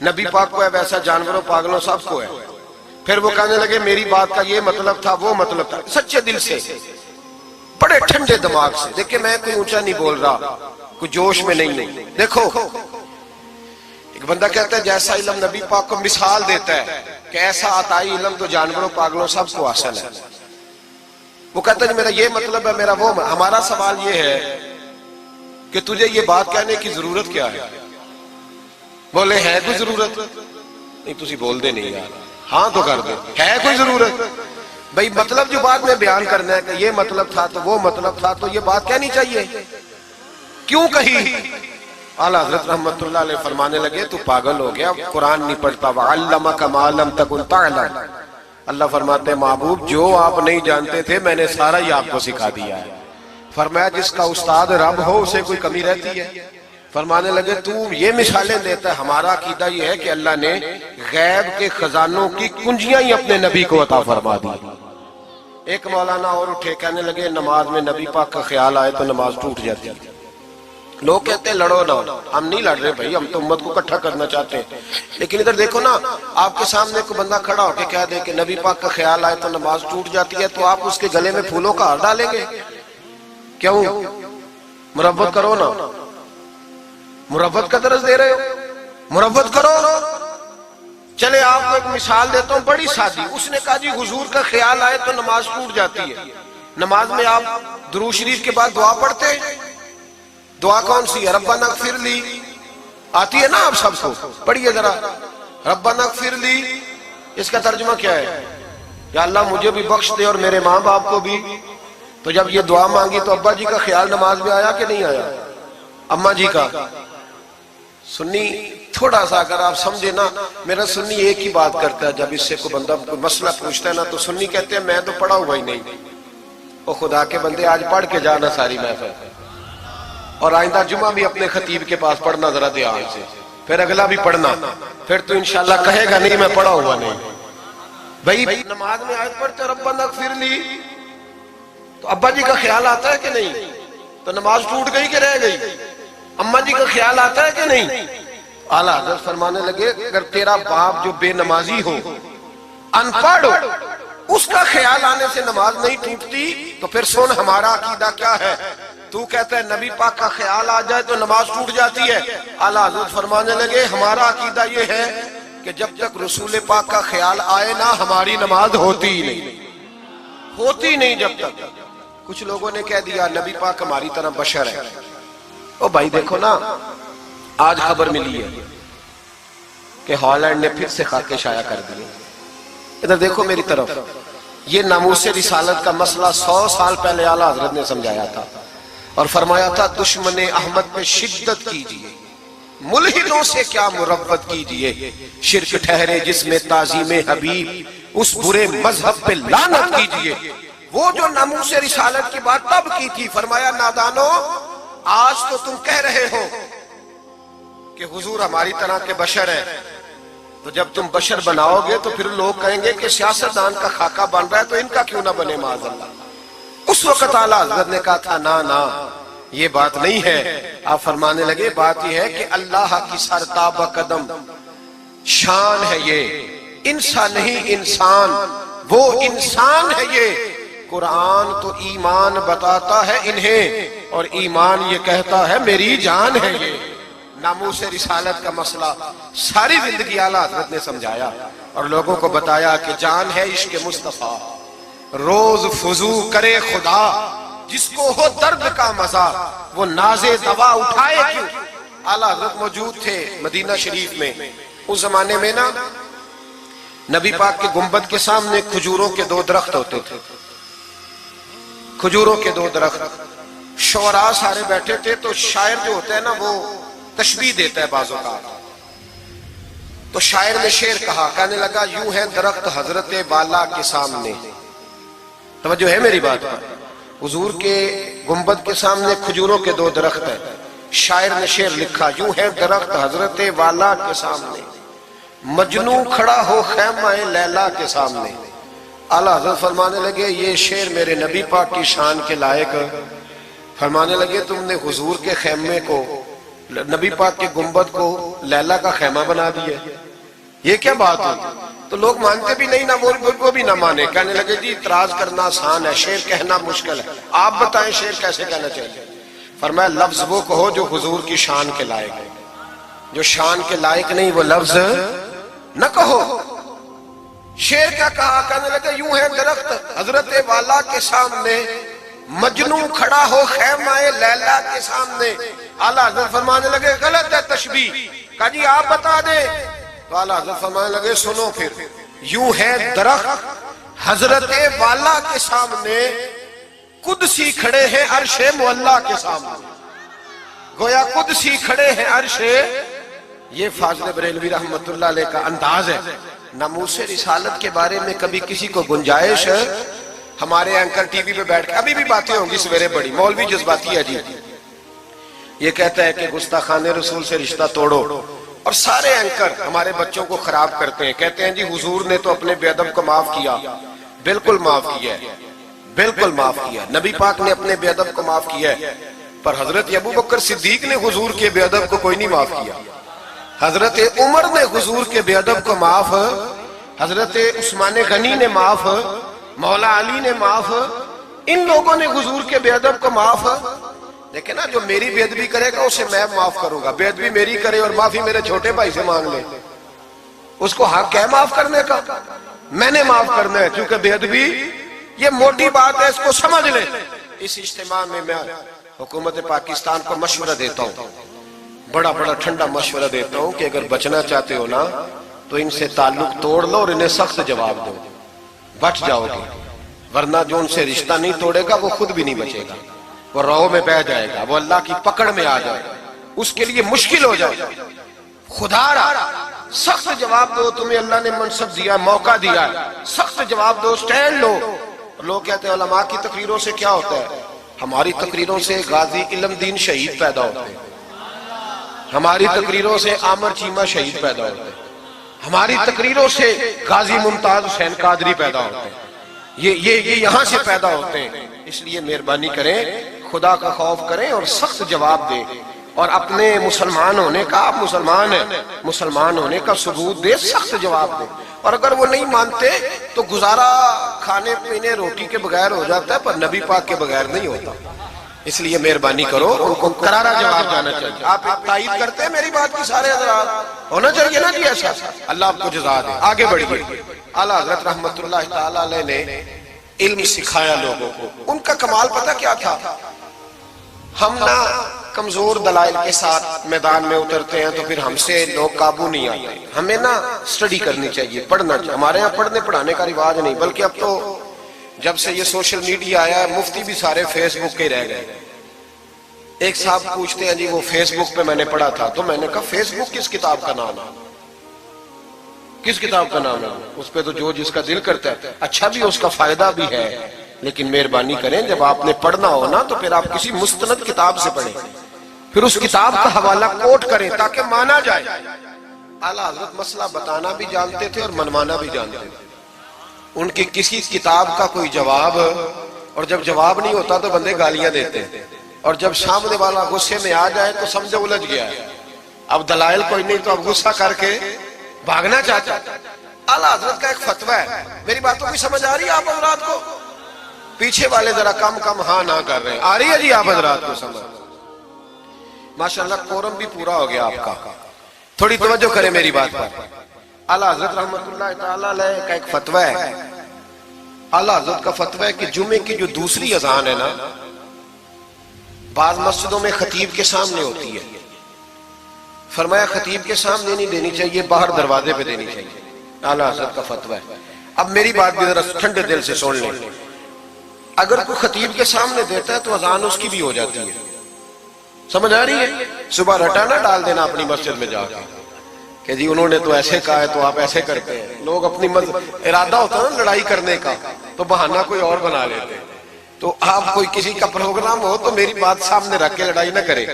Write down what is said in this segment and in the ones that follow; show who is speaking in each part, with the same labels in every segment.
Speaker 1: نبی پاک کو ہے ویسا جانوروں پاگلوں سب کو ہے. پھر وہ کہنے لگے میری بات کا یہ مطلب تھا وہ مطلب تھا، سچے دل سے بڑے ٹھنڈے دماغ سے. دیکھیں میں کوئی اونچا نہیں بول رہا، کوئی جوش میں نہیں ہوں. دیکھو ایک بندہ کہتا ہے جیسا علم نبی پاک کو مثال دیتا ہے کہ ایسا عطائی علم تو جانوروں پاگلوں سب کو حاصل ہے. وہ کہتا ہے میرا یہ مطلب ہے میرا وہ. ہمارا سوال یہ ہے کہ تجھے یہ بات کہنے کی ضرورت کیا ہے؟ بولے ہے کوئی ضرورت؟ نہیں تسی بول دے نہیں یار، ہاں تو کر دے ہے کوئی ضرورت. بھئی مطلب جو بات میں بیان کرنا ہے کہ یہ مطلب تھا تو وہ مطلب تھا، تو یہ بات کہنی چاہیے. کیوں کہی؟ اعلیٰ حضرت رحمت اللہ علیہ فرمانے لگے تو پاگل ہو گیا، قرآن نہیں پڑھتا. وَعَلَّمَكَ مَا لَمْ تَكُنْ تَعْلَمْ. اللہ فرماتے ہیں محبوب جو آپ نہیں جانتے تھے میں نے سارا ہی آپ کو سکھا دیا ہے. فرمایا جس کا استاد رب ہو اسے کوئی کمی رہتی ہے؟ فرمانے لگے تو یہ مثالیں دیتا ہے. ہمارا عقیدہ یہ ہے کہ اللہ نے غیب کے خزانوں کی کنجیاں ہی اپنے نبی کو عطا فرما دی. ایک مولانا اور اٹھے کہنے لگے نماز میں نبی پاک کا خیال آئے تو نماز ٹوٹ جاتی ہے. لوگ کہتے ہیں لڑو نہ، ہم نہیں لڑ رہے بھائی، ہم تو امت کو اکٹھا کرنا چاہتے ہیں. لیکن ادھر دیکھو نا، آپ کے سامنے کوئی بندہ کھڑا ہو کے کہہ دے کہ نبی پاک کا خیال آئے تو نماز ٹوٹ جاتی ہے، تو آپ اس کے گلے میں پھولوں کا ہار ڈالیں گے؟ کیوں؟ مربت کرو نا، مربت کا درس دے رہے ہو، مربت کرو. چلے آپ کو ایک مثال دیتا ہوں بڑی سادی. اس نے کہا جی حضور کا خیال آئے تو نماز ٹوٹ جاتی ہے. نماز میں آپ درود شریف کے بعد دعا پڑھتے ہیں. دعا کون سی ہے؟ ربنا اغفر لی. آتی ہے نا آپ سب کو؟ پڑھیے ذرا ربنا اغفر لی. اس کا ترجمہ کیا ہے؟ یا اللہ مجھے بھی بخش دے اور میرے ماں باپ کو بھی. تو جب یہ دعا مانگی تو ابا جی کا خیال نماز میں آیا کہ نہیں آیا؟ اماں جی کا؟ سنی تھوڑا سا اگر آپ سمجھے نا، میرا سنی ایک ہی بات کرتا ہے. جب اس سے کوئی بندہ کوئی مسئلہ پوچھتا ہے نا تو سنی کہتے ہیں میں تو پڑھا ہوا ہی نہیں. او خدا کے بندے آج پڑھ کے جانا ساری محفل، اور آئندہ جمعہ بھی اپنے خطیب کے پاس پڑھنا ذرا دھیان سے، پھر اگلا بھی پڑھنا، پھر تو انشاءاللہ کہے گا نہیں میں پڑھا ہوا نہیں. بھئی نماز میں آیت پڑھتے ربنا اغفر لی تو ابا جی کا خیال آتا ہے کہ نہیں؟ تو نماز ٹوٹ گئی کہ رہ گئی؟ اماں جی کا خیال آتا ہے کہ نہیں؟ اعلیٰ حضرت فرمانے لگے اگر تیرا باپ جو بے نمازی ہو، ان پڑھ ہو، اس کا خیال آنے سے نماز نہیں ٹوٹتی، تو پھر سن ہمارا عقیدہ کیا ہے. تو کہتا ہے نبی پاک کا خیال آ جائے تو نماز ٹوٹ جاتی ہے. اعلیٰ حضرت فرمانے لگے ہمارا عقیدہ یہ ہے کہ جب تک رسول پاک کا خیال آئے نا ہماری نماز ہوتی ہی نہیں، ہوتی نہیں جب تک. کچھ لوگوں نے کہہ دیا نبی پاک ہماری طرح بشر ہے. او بھائی دیکھو نا، آج خبر ملی ہے کہ ہالینڈ نے پھر سے خاکے شائع کر دیے. ادھر دیکھو میری طرف. یہ ناموس رسالت کا مسئلہ 100 سال پہلے اعلیٰ حضرت نے سمجھایا تھا اور فرمایا تھا دشمن احمد پہ شدت کیجئے، ملحدوں سے کیا مربت کیجئے، شرک ٹھہرے جس میں تعظیم حبیب، اس برے مذہب پہ لعنت کیجئے. وہ جو ناموس رسالت کی بات تب کی تھی، فرمایا نادانو آج تو تم کہہ رہے ہو کہ حضور ہماری طرح کے بشر ہیں، تو جب تم بشر بناؤ گے تو پھر لوگ کہیں گے کہ سیاستدان کا خاکہ بن رہا ہے تو ان کا کیوں نہ بنے معاذ اللہ. اس وقت اعلیٰ حضرت نے کہا تھا نا یہ بات نہیں ہے. آپ فرمانے لگے بات یہ ہے کہ اللہ کی سرتابہ قدم شان ہے، یہ انسان نہیں انسان، وہ انسان ہے. یہ قرآن تو ایمان بتاتا ہے انہیں اور ایمان یہ کہتا ہے میری جان ہے. یہ ناموس رسالت کا مسئلہ ساری زندگی اعلیٰ حضرت نے سمجھایا اور لوگوں کو بتایا کہ جان ہے عشق مصطفیٰ، روز فضو کرے خدا، جس کو ہو درد کا مزہ وہ ناز دوا اٹھائے کیوں. اعلیٰ حضرت موجود تھے مدینہ شریف میں. اس زمانے میں نا نبی پاک کے گنبد کے سامنے کھجوروں کے 2 درخت ہوتے تھے، کھجوروں کے 2 درخت. شعراء سارے بیٹھے تھے تو شاعر جو ہوتا ہے نا وہ تشبیہ دیتا ہے بعض اوقات. تو شاعر نے شعر کہا، کہنے لگا یوں ہے درخت حضرت والا کے سامنے. توجہ ہے میری بات پر؟ حضور کے گنبد کے سامنے کھجوروں کے 2 درخت ہیں. شاعر نے شعر لکھا یوں ہے درخت حضرت والا کے سامنے، مجنو کھڑا ہو خیمہ لیلا کے سامنے. اعلیٰ حضرت فرمانے لگے یہ شعر میرے نبی پاک کی شان کے لائق. فرمانے لگے تم نے حضور کے خیمے کو نبی پاک کے گنبد کو لیلا کا خیمہ بنا دیا، یہ کیا بات ہوئی؟ تو لوگ مانتے بھی نہیں، نہ وہ بھی نہ مانے، کہنے لگے جی اعتراض کرنا آسان ہے، شعر کہنا مشکل ہے، آپ بتائیں شعر کیسے کہنا چاہیے؟ فرمایا لفظ وہ کہو جو حضور کی شان کے لائق ہے، جو شان کے لائق نہیں وہ لفظ نہ کہو۔ شعر کیا کہا؟ کہنے لگے یوں ہے درخت حضرت والا کے سامنے، مجنو کھڑا ہو خیمہ لیلا کے سامنے۔ اعلیٰ حضرت فرمانے لگے غلط ہے تشبیہ، کہا جی آپ بتا دیں۔ تو اعلیٰ حضرت فرمانے لگے سنو پھر، یوں ہے درخت حضرت والا کے سامنے، قدسی کھڑے ہیں عرش معلا کے سامنے۔ گویا قدسی کھڑے ہیں عرش، یہ فاضل بریلوی رحمت اللہ علیہ کا انداز ہے۔ ناموس رسالت کے بارے میں کبھی کسی کو گنجائش، ہمارے اینکر ٹی وی پہ بیٹھ کے ابھی بھی باتیں ہوں گی سویرے بڑی، مولوی جذباتی ہے جی، یہ کہتا ہے کہ گستاخان رسول سے رشتہ توڑو، اور سارے اینکر ہمارے بچوں کو خراب کرتے ہیں، کہتے ہیں جی حضور نے تو اپنے بے ادب کو معاف کیا۔ بالکل معاف کیا ہے، بالکل معاف کیا، نبی پاک نے اپنے بے ادب کو معاف کیا ہے، پر حضرت ابو بکر صدیق نے حضور کے بے ادب کو کوئی نہیں معاف کیا۔ حضرت عمر نے حضور کے بے ادب کو معاف، حضرت عثمان غنی نے معاف، مولا علی نے معاف، ان لوگوں نے حضور کے بے ادب کو معاف۔ لیکن نا جو میری بے ادبی کرے گا اسے میں معاف کروں گا، بے ادبی میری کرے اور معافی میرے چھوٹے بھائی سے مانگ لے، اس کو حق ہے معاف کرنے کا، میں نے معاف کرنا ہے، کیونکہ بے ادبی یہ موٹی بات ہے، اس کو سمجھ لیں۔ اس اجتماع میں میں حکومت پاکستان کو مشورہ دیتا ہوں، بڑا ٹھنڈا مشورہ دیتا ہوں کہ اگر بچنا چاہتے ہو نا تو ان سے تعلق توڑ لو اور انہیں سخت جواب دو، بچ جاؤ گے، ورنہ جو ان سے رشتہ نہیں توڑے گا وہ خود بھی نہیں بچے گا، وہ راہوں میں بہ جائے گا، وہ اللہ کی پکڑ میں آ جائے گا، اس کے لیے مشکل ہو جائے گا۔ خدا را سخت جواب دو، تمہیں اللہ نے منصب دیا، موقع دیا ہے، سخت جواب دو، سٹینڈ لو۔ لوگ کہتے ہیں علماء کی تقریروں سے کیا ہوتا ہے؟ ہماری تقریروں سے غازی علم دین شہید پیدا ہوتے ہیں، ہماری تقریروں سے عامر چیمہ شہید پیدا ہوتے ہیں، ہماری تقریروں سے غازی ممتاز حسین قادری پیدا ہوتے ہیں، یہ یہاں سے پیدا ہوتے ہیں۔ اس لیے مہربانی کریں، خدا کا خوف کریں اور سخت جواب دیں، اور اپنے مسلمان ہونے کا، آپ مسلمان ہیں، مسلمان ہونے کا ثبوت دیں، سخت جواب دیں۔ اور اگر وہ نہیں مانتے تو گزارا کھانے پینے روٹی کے بغیر ہو جاتا ہے، پر نبی پاک کے بغیر نہیں ہوتا۔ اس لیے مہربانی کرو، ان کو کرارا جواب جانا چاہیے۔ آپ تائید کرتے ہیں میری بات کی سارے حضرات؟ ہونا چاہیے نا جی ایسا؟ اللہ آپ کو جزا دے۔ آگے بڑھیے۔ اعلیٰ حضرت رحمت اللہ تعالیٰ علیہ نے علم سکھایا لوگوں کو، ان کا کمال پتہ کیا تھا؟ ہم نہ کمزور دلائل کے ساتھ میدان میں اترتے ہیں تو پھر ہم سے لوگ قابو نہیں آتے، ہمیں نا سٹڈی کرنی چاہیے، پڑھنا چاہیے۔ ہمارے یہاں پڑھنے پڑھانے کا رواج نہیں، بلکہ اب تو جب سے یہ سوشل میڈیا آیا ہے مفتی بھی سارے فیس بک کے رہ گئے۔ ایک صاحب پوچھتے ہیں جی وہ فیس بک پہ میں نے پڑھا تھا، تو میں نے کہا فیس بک کس کتاب کا نام ہے؟ کس کتاب کا نام ہے؟ اس پہ تو جو جس کا دل کرتا ہے، اچھا بھی اس کا فائدہ بھی ہے، لیکن مہربانی کریں جب آپ نے پڑھنا ہو نا تو پھر آپ کسی مستند کتاب سے پڑھیں، پھر اس کتاب کا حوالہ کوٹ کریں تاکہ مانا جائے۔ اعلیٰ حضرت مسئلہ بتانا بھی جانتے تھے اور منوانا بھی جانتے تھے۔ ان کی کسی کتاب کا کوئی جواب، اور جب جواب نہیں ہوتا تو بندے گالیاں دیتے ہیں، اور جب سامنے والا غصے میں آ جائے تو سمجھے الجھ گیا ہے، اب دلائل کوئی نہیں تو اب غصہ کر کے بھاگنا چاہتا ہے۔ اعلیٰ حضرت کا ایک فتویٰ ہے، میری باتوں کی سمجھ آ رہی ہے آپ حضرات کو؟ پیچھے والے ذرا کم ہاں نہ کر رہے ہیں، آ رہی ہے جی آپ حضرات کو سمجھ؟ ماشاءاللہ قورم بھی پورا ہو گیا آپ کا، تھوڑی توجہ کریں میری بات پر۔ اعلیٰ حضرت رحمت اللہ تعالیٰ علیہ کا ایک فتویٰ ہے، اعلیٰ حضرت کا فتویٰ ہے کہ جمعے کی جو دوسری اذان ہے نا، بعض مسجدوں میں خطیب کے سامنے ہوتی ہے، فرمایا خطیب کے سامنے نہیں دینی چاہیے، باہر دروازے پہ دینی چاہیے، اعلیٰ حضرت کا فتویٰ ہے۔ اب میری بات بھی ذرا ٹھنڈے دل سے سن لیں، اگر کوئی خطیب کے سامنے دیتا ہے تو اذان اس کی بھی ہو جاتی ہے، سمجھ آ رہی ہے؟ صبح رٹانا ڈال دینا اپنی مسجد میں جا کے کہ جی انہوں نے تو ایسے کہا ہے تو آپ ایسے کرتے ہیں۔ لوگ اپنی ارادہ ہوتا ہے نا لڑائی کرنے کا تو بہانہ کوئی اور بنا لیتے ہیں، تو آپ کوئی کسی کا پروگرام ہو تو میری بات سامنے رکھ کے لڑائی نہ کرے۔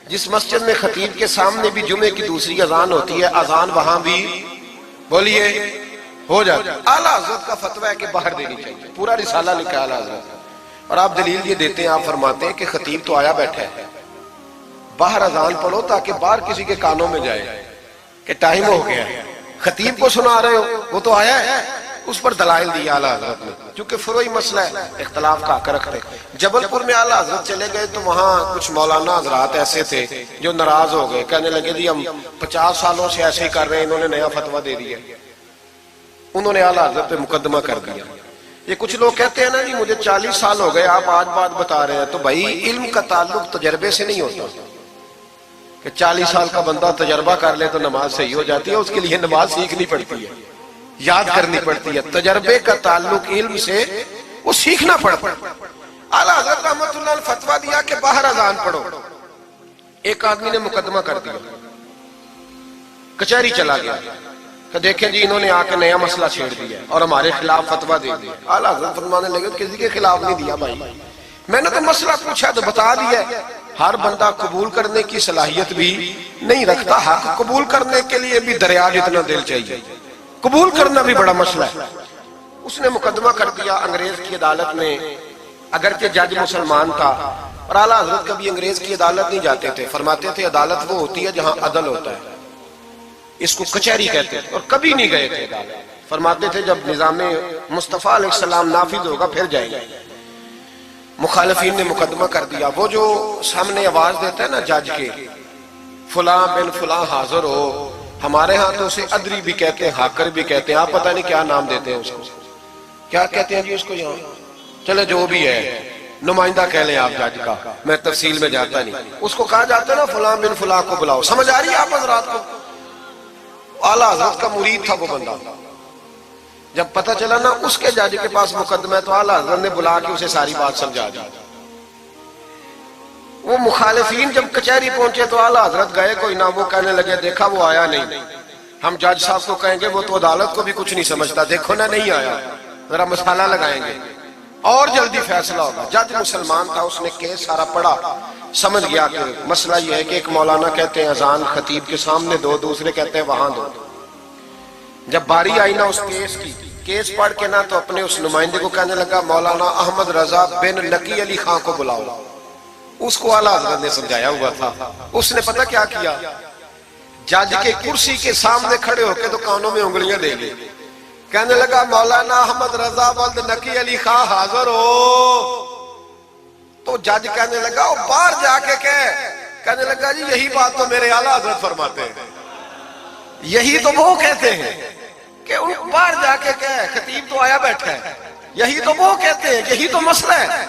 Speaker 1: جس مسجد میں خطیب کے سامنے بھی جمعے کی دوسری اذان ہوتی ہے، اذان وہاں بھی بولیے ہو جاتا ہے۔ اعلیٰ حضرت کا فتویٰ ہے کہ باہر دینی چاہیے، پورا رسالہ لکھا ہے اعلیٰ حضرت، اور آپ دلیل یہ دیتے ہیں، آپ فرماتے ہیں کہ خطیب تو آیا بیٹھا ہے، باہر اذان پڑھو تاکہ باہر کسی کے کانوں میں جائے کہ ٹائم ہو گیا ہے. خطیب کو سنا رہے ہو، وہ تو آیا ہے. اس پر دلائل دیا اعلیٰ حضرت نے، کیونکہ فروعی مسئلہ ہے، اختلاف کا حق رکھتے. جبل پور میں اعلیٰ حضرت چلے گئے تو وہاں کچھ مولانا حضرات ایسے تھے جو ناراض ہو گئے، کہنے لگے جی ہم 50 سالوں سے ایسے ہی کر رہے ہیں، انہوں نے نیا فتویٰ دے دیا. انہوں نے اعلیٰ حضرت پہ مقدمہ کر دیا. یہ کچھ لوگ کہتے ہیں نا جی مجھے 40 سال ہو گئے، آپ آج بات بتا رہے ہیں. تو بھائی علم کا تعلق تجربے سے نہیں ہوتا کہ 40 سال کا بندہ تجربہ کر لے تو نماز صحیح ہو جاتی ہے. اس کے لیے نماز سیکھنی پڑتی ہے، یاد کرنی پڑتی ہے. تجربے کا تعلق علم سے، وہ سیکھنا پڑتا ہے. اعلیٰ حضرت رحمۃ اللہ نے فتویٰ دیا کہ باہر اذان پڑھو. ایک آدمی نے مقدمہ کر دیا، کچہری چلا گیا کہ دیکھیں جی انہوں نے آ کے نیا مسئلہ چھیڑ دیا اور ہمارے خلاف فتویٰ دے دیا. اعلیٰ حضرت فرمانے لگے کسی کے خلاف نہیں دیا بھائی، میں نے تو مسئلہ پوچھا تو بتا دیا. ہر بندہ قبول کرنے کی صلاحیت بھی نہیں رکھتا. حق قبول کرنے کے لیے بھی دریا جتنا دل چاہیے، قبول کرنا بھی بڑا مسئلہ ہے. اس نے مقدمہ کر دیا انگریز کی عدالت میں، اگرچہ جج مسلمان تھا. اور اعلیٰ حضرت کبھی انگریز کی عدالت نہیں جاتے تھے، فرماتے تھے عدالت وہ ہوتی ہے جہاں عدل ہوتا ہے، اس کو کچہری کہتے ہیں. اور کبھی نہیں گئے تھے عدالت. فرماتے تھے جب نظام مصطفیٰ علیہ السلام نافذ ہوگا پھر جائیں گے. مخالفین نے مقدمہ کر دیا. وہ جو سامنے آواز دیتا ہے نا جج کے، فلاں بن فلاں حاضر ہو، ہمارے ہاں تو اسے ادری بھی کہتے ہیں، ہاکر بھی کہتے ہیں، آپ پتہ نہیں کیا نام دیتے ہیں اس کو، کیا کہتے ہیں جی اس کو یہاں. چلے جو بھی ہے، نمائندہ کہہ لیں آپ جج کا، میں تفصیل میں جاتا نہیں. اس کو کہا جاتا ہے نا فلاں بن فلاں کو بلاؤ. سمجھ آ رہی ہے آپ حضرات کو؟ اعلیٰ حضرت کا مرید تھا وہ بندہ. جب پتہ چلا نا اس کے جج کے پاس مقدمہ ہے تو اعلیٰ حضرت نے بلا کے اسے ساری بات سمجھا دی. وہ مخالفین جب کچہری پہنچے تو اعلیٰ حضرت گئے کوئی نہ. وہ کہنے لگے دیکھا وہ آیا نہیں، ہم جج صاحب کو کہیں گے وہ تو عدالت کو بھی کچھ نہیں سمجھتا، دیکھو نا نہیں آیا، ذرا مسئلہ لگائیں گے اور جلدی فیصلہ ہوگا. جج مسلمان تھا، اس نے کیس سارا پڑھا، سمجھ گیا کہ مسئلہ یہ ہے کہ ایک مولانا کہتے ہیں اذان خطیب کے سامنے دو، دوسرے کہتے ہیں وہاں دو. جب باری آئی نا اس کیس کی، کیس پڑھ کے نا تو اپنے اس نمائندے کو کہنے لگا مولانا احمد رضا بن نقی علی خان کو بلاؤ. اس کو اعلیٰ حضرت نے سمجھایا ہوا تھا. اس نے پتہ کیا کیا، جج کے کرسی کے سامنے کھڑے ہو کے تو کانوں میں انگلیاں دے لی. کہنے لگا مولانا احمد رضا بن نقی علی خان حاضر ہو. تو جج کہنے لگا وہ باہر جا کے کہنے لگا جی یہی بات تو میرے اعلیٰ حضرت فرماتے ہیں، یہی تو وہ کہتے ہیں کہ ان باہر جا کے خطیب تو آیا بیٹھا ہے، یہی تو وہ کہتے ہیں، یہی تو مسئلہ ہے.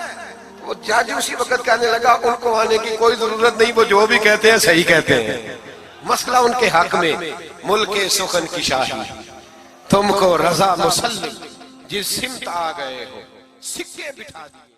Speaker 1: وہ جج اسی وقت کہنے لگا ان کو آنے کی کوئی ضرورت نہیں، وہ جو بھی کہتے ہیں صحیح کہتے ہیں، مسئلہ ان کے حق میں. ملک سخن کی شاہی تم کو رضا مسلم جس سمت آ گئے ہو سکے بٹھا دیے.